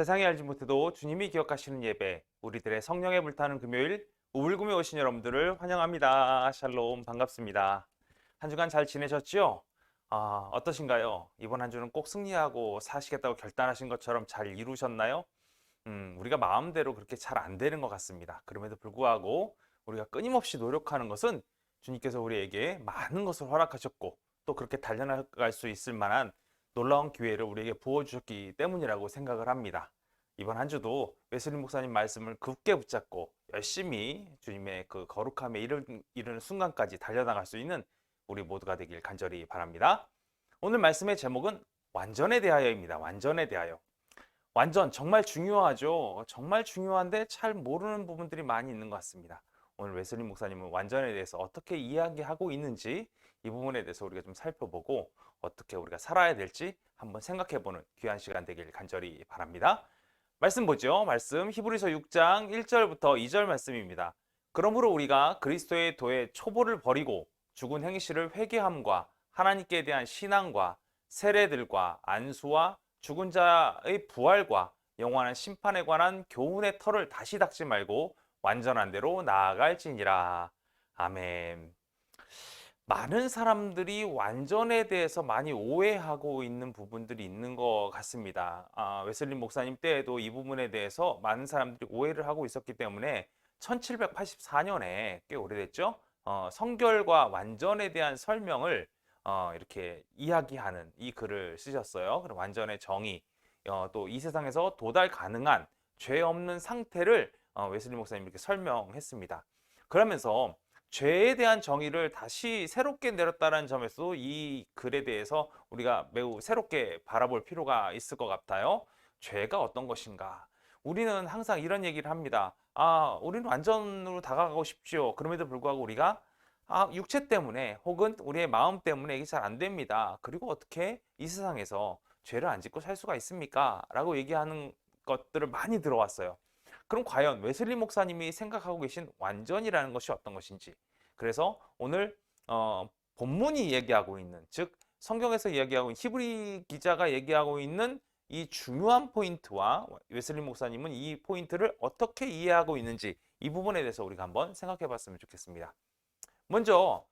세상이 알지 못해도 주님이 기억하시는 예배, 우리들의 성령에 불타는 금요일, 우물금에 오신 여러분들을 환영합니다. 샬롬, 반갑습니다. 한 주간 잘 지내셨지요? 어떠신가요? 이번 한 주는 꼭 승리하고 사시겠다고 결단하신 것처럼 잘 이루셨나요? 우리가 마음대로 그렇게 잘 안 되는 것 같습니다. 그럼에도 불구하고 우리가 끊임없이 노력하는 것은 주님께서 우리에게 많은 것을 허락하셨고 또 그렇게 달려나갈 수 있을 만한 놀라운 기회를 우리에게 부어주셨기 때문이라고 생각을 합니다. 이번 한 주도 웨슬리 목사님 말씀을 굳게 붙잡고 열심히 주님의 그 거룩함에 이르는 순간까지 달려나갈 수 있는 우리 모두가 되길 간절히 바랍니다. 오늘 말씀의 제목은 완전에 대하여입니다. 완전에 대하여. 완전 정말 중요하죠. 정말 중요한데 잘 모르는 부분들이 많이 있는 것 같습니다. 오늘 웨슬리 목사님은 완전에 대해서 어떻게 이야기하고 있는지 이 부분에 대해서 우리가 좀 살펴보고 어떻게 우리가 살아야 될지 한번 생각해보는 귀한 시간 되길 간절히 바랍니다. 말씀 보죠. 말씀 히브리서 6장 1절부터 2절 말씀입니다. 그러므로 우리가 그리스도의 도의 초보를 버리고 죽은 행실을 회개함과 하나님께 대한 신앙과 세례들과 안수와 죽은 자의 부활과 영원한 심판에 관한 교훈의 털을 다시 닦지 말고 완전한 대로 나아갈지니라. 아멘. 많은 사람들이 완전에 대해서 많이 오해하고 있는 부분들이 있는 것 같습니다. 웨슬리 목사님 때에도 이 부분에 대해서 많은 사람들이 오해를 하고 있었기 때문에 1784년에 꽤 오래됐죠. 성결과 완전에 대한 설명을 이렇게 이야기하는 이 글을 쓰셨어요. 그럼 완전의 정의, 또 이 세상에서 도달 가능한 죄 없는 상태를 웨슬리 목사님이 이렇게 설명했습니다. 그러면서 죄에 대한 정의를 다시 새롭게 내렸다는 점에서 이 글에 대해서 우리가 매우 새롭게 바라볼 필요가 있을 것 같아요. 죄가 어떤 것인가? 우리는 항상 이런 얘기를 합니다. 우리는 완전으로 다가가고 싶지요. 그럼에도 불구하고 우리가 육체 때문에 혹은 우리의 마음 때문에 이게 잘 안 됩니다. 그리고 어떻게 이 세상에서 죄를 안 짓고 살 수가 있습니까? 라고 얘기하는 것들을 많이 들어왔어요. 그럼 과연 웨슬리 목사님이 생각하고 계신 완전이라는 것이 어떤 것인지, 그래서 오늘 본문이 얘기하고 있는, 즉 성경에서 이야기하고 있는 히브리 기자가 얘기하고 있는 이 중요한 포인트와 웨슬리 목사님은 이 포인트를 어떻게 이해하고 있는지 이 부분에 대해서 우리가 한번 생각해 봤으면 좋겠습니다. 먼저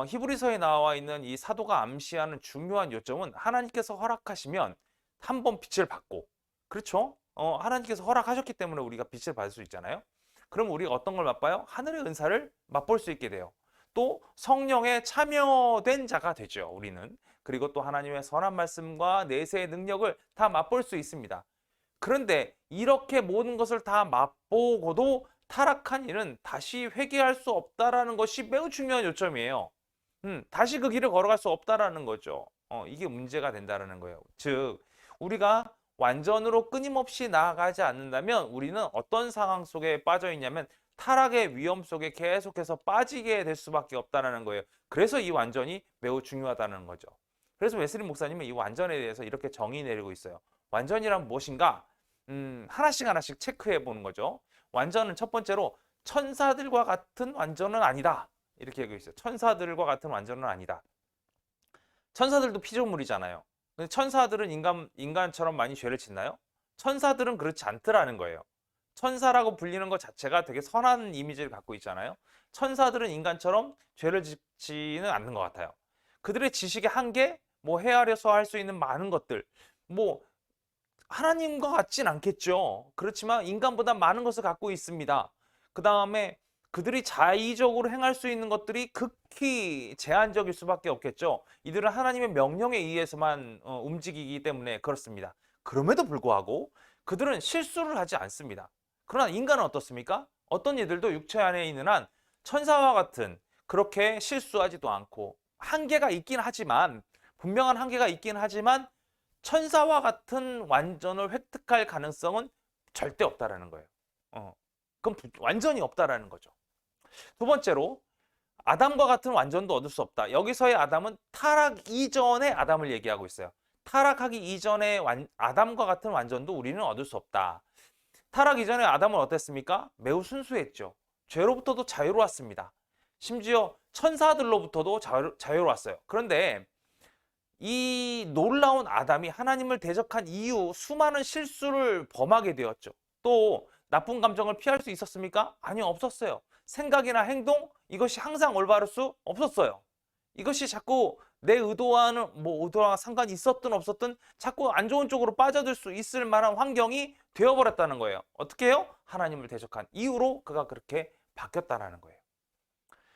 히브리서에 나와 있는 이 사도가 암시하는 중요한 요점은 하나님께서 허락하시면 한 번 빛을 받고, 그렇죠? 하나님께서 허락하셨기 때문에 우리가 빛을 받을 수 있잖아요. 그럼 우리가 어떤 걸 맛봐요? 하늘의 은사를 맛볼 수 있게 돼요. 또 성령에 참여된 자가 되죠, 우리는. 그리고 또 하나님의 선한 말씀과 내세의 능력을 다 맛볼 수 있습니다. 그런데 이렇게 모든 것을 다 맛보고도 타락한 이는 다시 회개할 수 없다라는 것이 매우 중요한 요점이에요. 다시 그 길을 걸어갈 수 없다라는 거죠. 이게 문제가 된다는 거예요. 즉 우리가 완전으로 끊임없이 나아가지 않는다면 우리는 어떤 상황 속에 빠져 있냐면 타락의 위험 속에 계속해서 빠지게 될 수밖에 없다는 거예요. 그래서 이 완전이 매우 중요하다는 거죠. 그래서 웨슬리 목사님은 이 완전에 대해서 이렇게 정의 내리고 있어요. 완전이란 무엇인가? 하나씩 체크해 보는 거죠. 완전은 첫 번째로 천사들과 같은 완전은 아니다. 이렇게 얘기하고 있어요. 천사들과 같은 완전은 아니다. 천사들도 피조물이잖아요. 근데 천사들은 인간처럼 많이 죄를 짓나요? 천사들은 그렇지 않더라는 거예요. 천사라고 불리는 것 자체가 되게 선한 이미지를 갖고 있잖아요. 천사들은 인간처럼 죄를 짓지는 않는 것 같아요. 그들의 지식의 한계, 뭐 헤아려서 할 수 있는 많은 것들, 뭐 하나님과 같진 않겠죠. 그렇지만 인간보다 많은 것을 갖고 있습니다. 그 다음에 그들이 자의적으로 행할 수 있는 것들이 극히 제한적일 수밖에 없겠죠. 이들은 하나님의 명령에 의해서만 움직이기 때문에 그렇습니다. 그럼에도 불구하고 그들은 실수를 하지 않습니다. 그러나 인간은 어떻습니까? 어떤 이들도 육체 안에 있는 한 천사와 같은 그렇게 실수하지도 않고 한계가 있긴 하지만 분명한 한계가 있긴 하지만 천사와 같은 완전을 획득할 가능성은 절대 없다라는 거예요. 그럼 완전히 없다라는 거죠. 두 번째로 아담과 같은 완전도 얻을 수 없다. 여기서의 아담은 타락 이전의 아담을 얘기하고 있어요. 타락하기 이전의 아담과 같은 완전도 우리는 얻을 수 없다. 타락 이전의 아담은 어땠습니까? 매우 순수했죠. 죄로부터도 자유로웠습니다. 심지어 천사들로부터도 자유로웠어요. 그런데 이 놀라운 아담이 하나님을 대적한 이후 수많은 실수를 범하게 되었죠. 또 나쁜 감정을 피할 수 있었습니까? 아니요, 없었어요. 생각이나 행동, 이것이 항상 올바를 수 없었어요. 이것이 자꾸 내 의도와는 의도와 상관이 있었든 없었든 자꾸 안 좋은 쪽으로 빠져들 수 있을 만한 환경이 되어버렸다는 거예요. 어떻게 해요? 하나님을 대적한 이후로 그가 그렇게 바뀌었다는 거예요.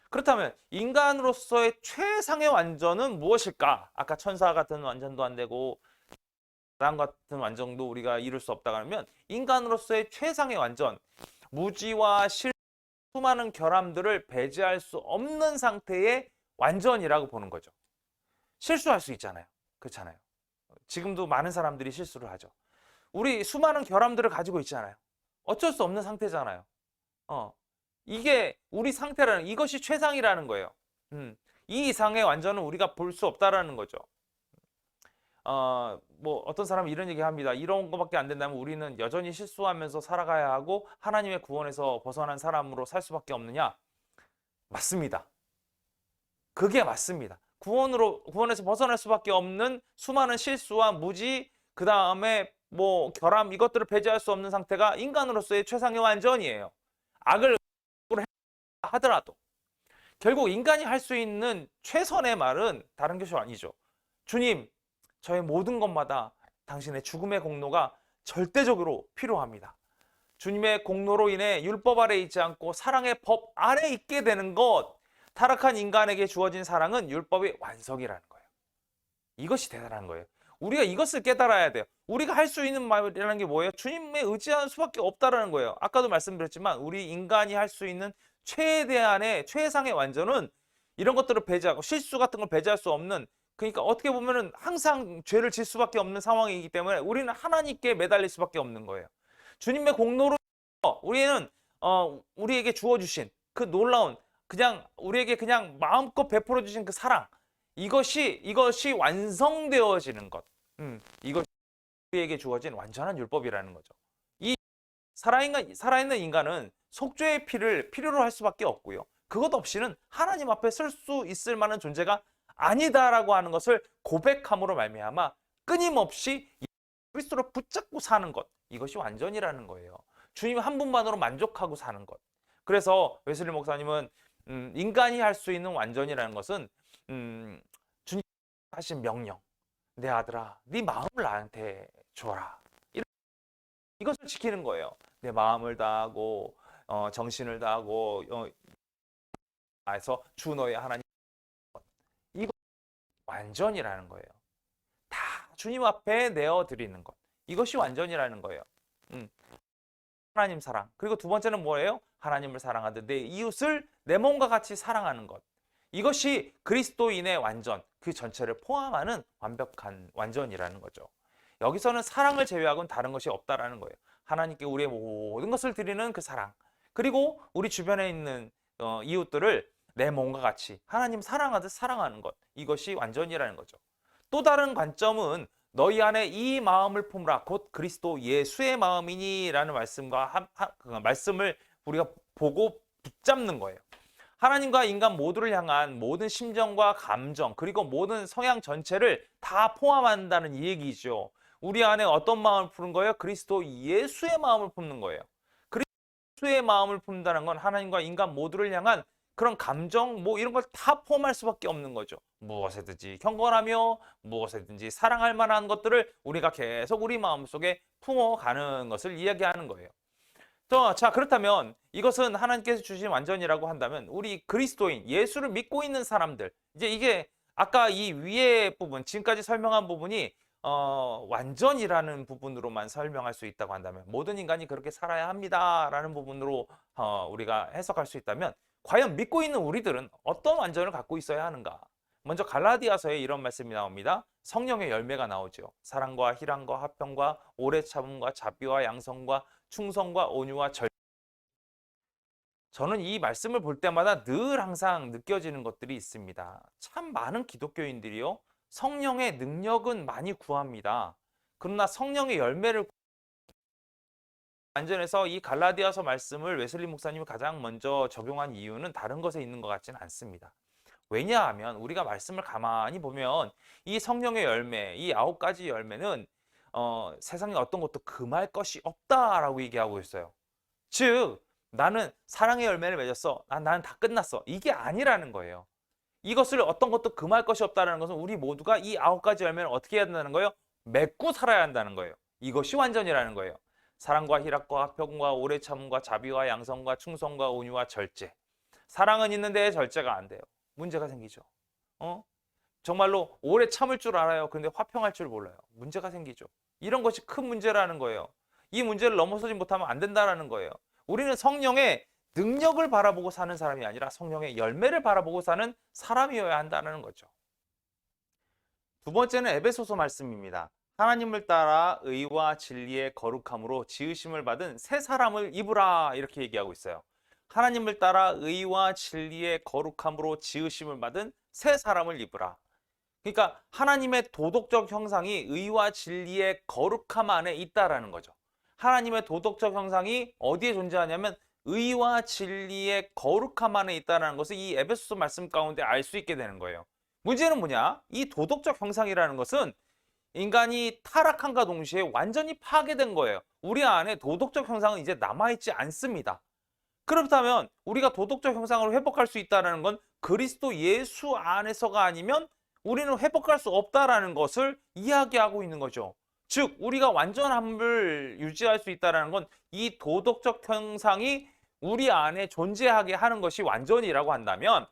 그렇다면 인간으로서의 최상의 완전은 무엇일까? 아까 천사 같은 완전도 안 되고 사람 같은 완전도 우리가 이룰 수 없다고 하면 인간으로서의 최상의 완전, 무지와 수많은 결함들을 배제할 수 없는 상태의 완전이라고 보는 거죠. 실수할 수 있잖아요. 그렇잖아요. 지금도 많은 사람들이 실수를 하죠. 우리 수많은 결함들을 가지고 있잖아요. 어쩔 수 없는 상태잖아요. 이게 우리 상태라는, 이것이 최상이라는 거예요. 이 이상의 완전은 우리가 볼 수 없다라는 거죠. 어떤 사람이 이런 얘기 합니다. 이런 것밖에 안 된다면 우리는 여전히 실수하면서 살아가야 하고 하나님의 구원에서 벗어난 사람으로 살 수밖에 없느냐? 맞습니다. 그게 맞습니다. 구원에서 벗어날 수밖에 없는 수많은 실수와 무지, 그 다음에 결함, 이것들을 배제할 수 없는 상태가 인간으로서의 최상의 완전이에요. 악을 하더라도 결국 인간이 할 수 있는 최선의 말은 다른 것이 아니죠. 주님, 저의 모든 것마다 당신의 죽음의 공로가 절대적으로 필요합니다. 주님의 공로로 인해 율법 아래 있지 않고 사랑의 법 아래 있게 되는 것, 타락한 인간에게 주어진 사랑은 율법의 완성이라는 거예요. 이것이 대단한 거예요. 우리가 이것을 깨달아야 돼요. 우리가 할 수 있는 말이라는 게 뭐예요? 주님에 의지하는 수밖에 없다라는 거예요. 아까도 말씀드렸지만 우리 인간이 할 수 있는 최대한의 최상의 완전은 이런 것들을 배제하고 실수 같은 걸 배제할 수 없는, 그러니까 어떻게 보면은 항상 죄를 질 수밖에 없는 상황이기 때문에 우리는 하나님께 매달릴 수밖에 없는 거예요. 주님의 공로로 우리는 우리에게 주어주신 그 놀라운, 그냥 우리에게 그냥 마음껏 베풀어 주신 그 사랑, 이것이 완성되어지는 것. 이것이 우리에게 주어진 완전한 율법이라는 거죠. 이 살아있는 인간은 속죄의 피를 필요로 할 수밖에 없고요. 그것 없이는 하나님 앞에 설 수 있을 만한 존재가 아니다라고 하는 것을 고백함으로 말미암아 끊임없이 그리스도를 붙잡고 사는 것, 이것이 완전이라는 거예요. 주님 한 분만으로 만족하고 사는 것. 그래서 웨슬리 목사님은 인간이 할 수 있는 완전이라는 것은 주님 하신 명령, 내 아들아, 네 마음을 나한테 줘라, 이것을 지키는 거예요. 내 마음을 다하고 정신을 다하고 해서 주 너의 하나님, 이거 완전이라는 거예요. 다 주님 앞에 내어드리는 것, 이것이 완전이라는 거예요. 하나님 사랑. 그리고 두 번째는 뭐예요? 하나님을 사랑하듯 내 이웃을 내 몸과 같이 사랑하는 것. 이것이 그리스도인의 완전, 그 전체를 포함하는 완벽한 완전이라는 거죠. 여기서는 사랑을 제외하고는 다른 것이 없다라는 거예요. 하나님께 우리의 모든 것을 드리는 그 사랑, 그리고 우리 주변에 있는 이웃들을 내 몸과 같이 하나님 사랑하듯 사랑하는 것, 이것이 완전이라는 거죠. 또 다른 관점은 너희 안에 이 마음을 품으라 곧 그리스도 예수의 마음이니라는 말씀을 우리가 보고 붙잡는 거예요. 하나님과 인간 모두를 향한 모든 심정과 감정, 그리고 모든 성향 전체를 다 포함한다는 이 얘기죠. 우리 안에 어떤 마음을 품는 거예요? 그리스도 예수의 마음을 품는 거예요. 그리스도의 마음을 품는다는 건 하나님과 인간 모두를 향한 그런 감정, 이런 걸 다 포함할 수밖에 없는 거죠. 무엇에든지 경건하며 무엇에든지 사랑할 만한 것들을 우리가 계속 우리 마음속에 품어가는 것을 이야기하는 거예요. 자, 그렇다면 이것은 하나님께서 주신 완전이라고 한다면 우리 그리스도인, 예수를 믿고 있는 사람들, 이제 이게 아까 이 위에 부분, 지금까지 설명한 부분이 완전이라는 부분으로만 설명할 수 있다고 한다면, 모든 인간이 그렇게 살아야 합니다라는 부분으로 우리가 해석할 수 있다면, 과연 믿고 있는 우리들은 어떤 완전을 갖고 있어야 하는가? 먼저 갈라디아서에 이런 말씀이 나옵니다. 성령의 열매가 나오죠. 사랑과 희랑과 화평과 오래 참음과 자비와 양성과 충성과 온유와 저는 이 말씀을 볼 때마다 늘 항상 느껴지는 것들이 있습니다. 참 많은 기독교인들이요, 성령의 능력은 많이 구합니다. 그러나 성령의 열매를 완전해서 이 갈라디아서 말씀을 웨슬리 목사님이 가장 먼저 적용한 이유는 다른 것에 있는 것 같지는 않습니다. 왜냐하면 우리가 말씀을 가만히 보면 이 성령의 열매, 이 9가지 열매는 세상에 어떤 것도 금할 것이 없다라고 얘기하고 있어요. 즉 나는 사랑의 열매를 맺었어. 나는 다 끝났어. 이게 아니라는 거예요. 이것을 어떤 것도 금할 것이 없다는 것은 우리 모두가 이 9가지 열매를 어떻게 해야 된다는 거예요? 맺고 살아야 한다는 거예요. 이것이 완전이라는 거예요. 사랑과 희락과 화평과 오래 참음과 자비와 양성과 충성과 온유와 절제. 사랑은 있는데 절제가 안 돼요. 문제가 생기죠. 정말로 오래 참을 줄 알아요. 그런데 화평할 줄 몰라요. 문제가 생기죠. 이런 것이 큰 문제라는 거예요. 이 문제를 넘어서지 못하면 안 된다는 거예요. 우리는 성령의 능력을 바라보고 사는 사람이 아니라 성령의 열매를 바라보고 사는 사람이어야 한다는 거죠. 두 번째는 에베소서 말씀입니다. 하나님을 따라 의와 진리의 거룩함으로 지으심을 받은 새 사람을 입으라 이렇게 얘기하고 있어요. 하나님을 따라 의와 진리의 거룩함으로 지으심을 받은 새 사람을 입으라. 그러니까 하나님의 도덕적 형상이 의와 진리의 거룩함 안에 있다라는 거죠. 하나님의 도덕적 형상이 어디에 존재하냐면 의와 진리의 거룩함 안에 있다는 것을 이 에베소서 말씀 가운데 알 수 있게 되는 거예요. 문제는 뭐냐? 이 도덕적 형상이라는 것은 인간이 타락함과 동시에 완전히 파괴된 거예요. 우리 안에 도덕적 형상은 이제 남아있지 않습니다. 그렇다면 우리가 도덕적 형상을 회복할 수 있다는 건 그리스도 예수 안에서가 아니면 우리는 회복할 수 없다라는 것을 이야기하고 있는 거죠. 즉 우리가 완전함을 유지할 수 있다는 건 이 도덕적 형상이 우리 안에 존재하게 하는 것이 완전이라고 한다면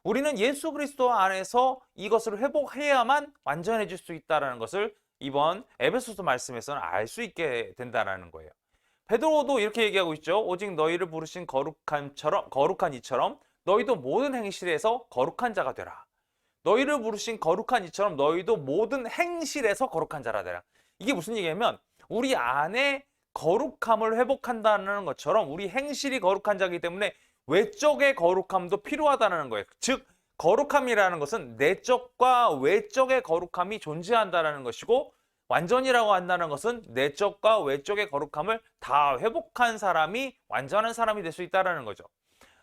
우리는 예수 그리스도 안에서 이것을 회복해야만 완전해질 수 있다는 것을 이번 에베소서 말씀에서는 알 수 있게 된다는 거예요. 베드로도 이렇게 얘기하고 있죠. 오직 너희를 부르신 거룩한 이처럼 너희도 모든 행실에서 거룩한 자가 되라. 너희를 부르신 거룩한 이처럼 너희도 모든 행실에서 거룩한 자라 되라. 이게 무슨 얘기냐면 우리 안에 거룩함을 회복한다는 것처럼 우리 행실이 거룩한 자이기 때문에 외적의 거룩함도 필요하다는 거예요. 즉 거룩함이라는 것은 내적과 외적의 거룩함이 존재한다는 것이고 완전이라고 한다는 것은 내적과 외적의 거룩함을 다 회복한 사람이 완전한 사람이 될 수 있다는 거죠.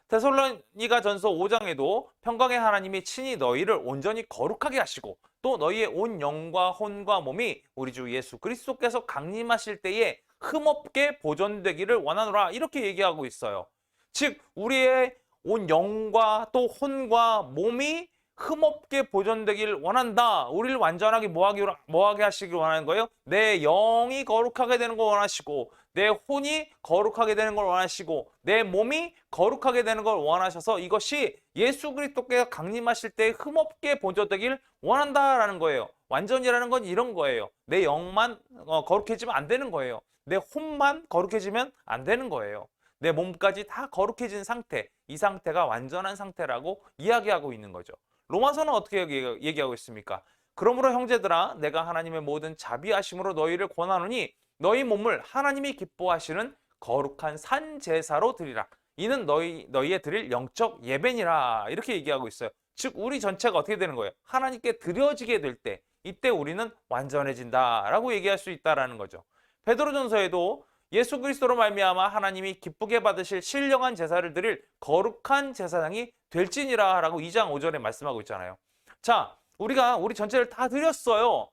데살로니가전서 5장에도 평강의 하나님이 친히 너희를 온전히 거룩하게 하시고 또 너희의 온 영과 혼과 몸이 우리 주 예수 그리스도께서 강림하실 때에 흠없게 보존되기를 원하노라 이렇게 얘기하고 있어요. 즉 우리의 온 영과 또 혼과 몸이 흠없게 보존되기를 원한다. 우리를 완전하게 뭐하게 하시길 원하는 거예요? 내 영이 거룩하게 되는 걸 원하시고 내 혼이 거룩하게 되는 걸 원하시고 내 몸이 거룩하게 되는 걸 원하셔서 이것이 예수 그리스도께서 강림하실 때 흠없게 보존되길 원한다라는 거예요. 완전이라는 건 이런 거예요. 내 영만 거룩해지면 안 되는 거예요. 내 혼만 거룩해지면 안 되는 거예요. 내 몸까지 다 거룩해진 상태, 이 상태가 완전한 상태라고 이야기하고 있는 거죠. 로마서는 어떻게 얘기하고 있습니까? 그러므로 형제들아 내가 하나님의 모든 자비하심으로 너희를 권하노니 너희 몸을 하나님이 기뻐하시는 거룩한 산 제사로 드리라. 이는 너희의 드릴 영적 예배니라. 이렇게 얘기하고 있어요. 즉 우리 전체가 어떻게 되는 거예요? 하나님께 드려지게 될 때 이때 우리는 완전해진다라고 얘기할 수 있다라는 거죠. 베드로전서에도 예수 그리스도로 말미암아 하나님이 기쁘게 받으실 신령한 제사를 드릴 거룩한 제사장이 될지니라라고 2장 5절에 말씀하고 있잖아요. 자, 우리가 우리 전체를 다 드렸어요.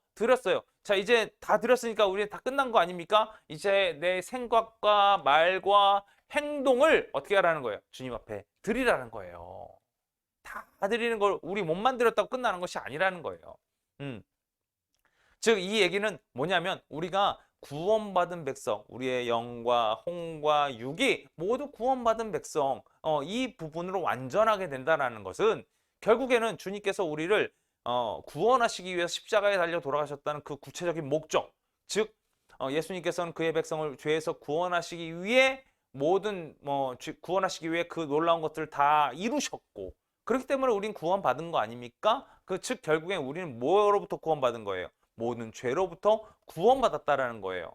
자, 이제 다 드렸으니까 우리 다 끝난 거 아닙니까? 이제 내 생각과 말과 행동을 어떻게 하라는 거예요? 주님 앞에 드리라는 거예요. 다 드리는 걸 우리 몸만 드렸다고 끝나는 것이 아니라는 거예요. 즉 이 얘기는 뭐냐면 우리가 구원받은 백성, 우리의 영과 혼과 육이 모두 구원받은 백성, 이 부분으로 완전하게 된다는 것은 결국에는 주님께서 우리를 구원하시기 위해서 십자가에 달려 돌아가셨다는 그 구체적인 목적, 즉 예수님께서는 그의 백성을 죄에서 구원하시기 위해 구원하시기 위해 그 놀라운 것들을 다 이루셨고 그렇기 때문에 우린 구원받은 거 아닙니까? 즉 결국엔 우리는 뭐로부터 구원받은 거예요? 모든 죄로부터 구원받았다라는 거예요.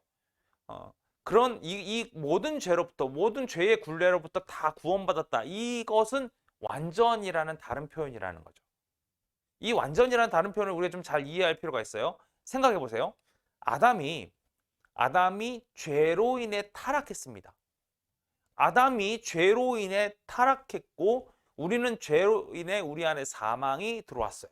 그런 이 모든 죄로부터 모든 죄의 굴레로부터 다 구원받았다. 이것은 완전이라는 다른 표현이라는 거죠. 이 완전이라는 다른 표현을 우리가 좀 잘 이해할 필요가 있어요. 생각해 보세요. 아담이 죄로 인해 타락했습니다. 아담이 죄로 인해 타락했고 우리는 죄로 인해 우리 안에 사망이 들어왔어요.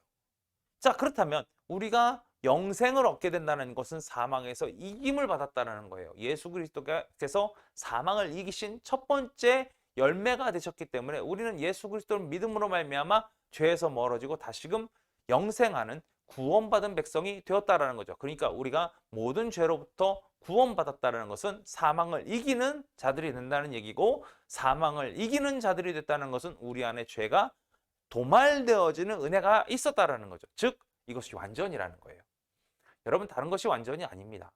자, 그렇다면 우리가 영생을 얻게 된다는 것은 사망에서 이김을 받았다는 거예요. 예수 그리스도께서 사망을 이기신 첫 번째 열매가 되셨기 때문에 우리는 예수 그리스도를 믿음으로 말미암아 죄에서 멀어지고 다시금 영생하는 구원받은 백성이 되었다라는 거죠. 그러니까 우리가 모든 죄로부터 구원받았다는 것은 사망을 이기는 자들이 된다는 얘기고, 사망을 이기는 자들이 됐다는 것은 우리 안에 죄가 도말되어지는 은혜가 있었다라는 거죠. 즉 이것이 완전이라는 거예요. 여러분, 다른 것이 완전이 아닙니다.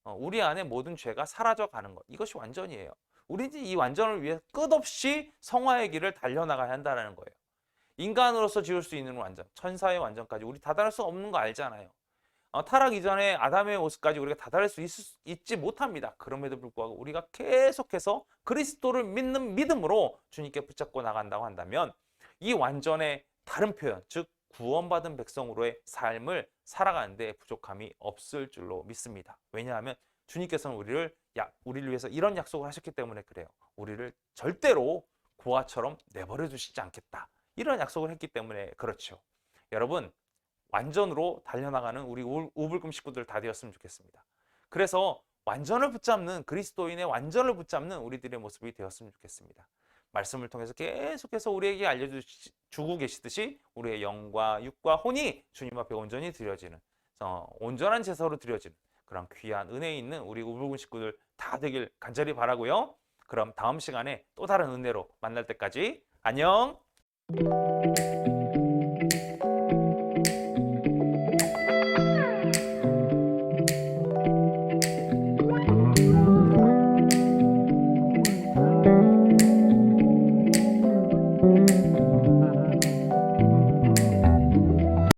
우리 안에 모든 죄가 사라져가는 것, 이것이 완전이에요. 우리는 이 완전을 위해 끝없이 성화의 길을 달려나가야 한다는 거예요. 인간으로서 지을 수 있는 완전, 천사의 완전까지 우리 다다를 수 없는 거 알잖아요. 타락 이전에 아담의 모습까지 우리가 다다를 수 있지 못합니다. 그럼에도 불구하고 우리가 계속해서 그리스도를 믿는 믿음으로 주님께 붙잡고 나간다고 한다면 이 완전의 다른 표현, 즉 구원받은 백성으로의 삶을 살아가는데 부족함이 없을 줄로 믿습니다. 왜냐하면 주님께서는 우리를 위해서 이런 약속을 하셨기 때문에 그래요. 우리를 절대로 고아처럼 내버려 두시지 않겠다. 이런 약속을 했기 때문에 그렇죠. 여러분, 완전으로 달려나가는 우리 우불금 식구들 다 되었으면 좋겠습니다. 그래서 완전을 붙잡는, 그리스도인의 완전을 붙잡는 우리들의 모습이 되었으면 좋겠습니다. 말씀을 통해서 계속해서 우리에게 알려주고 계시듯이 우리의 영과 육과 혼이 주님 앞에 온전히 드려지는, 온전한 제사로 드려지는 그런 귀한 은혜 있는 우리 우불금 식구들 다 되길 간절히 바라고요. 그럼 다음 시간에 또 다른 은혜로 만날 때까지 안녕.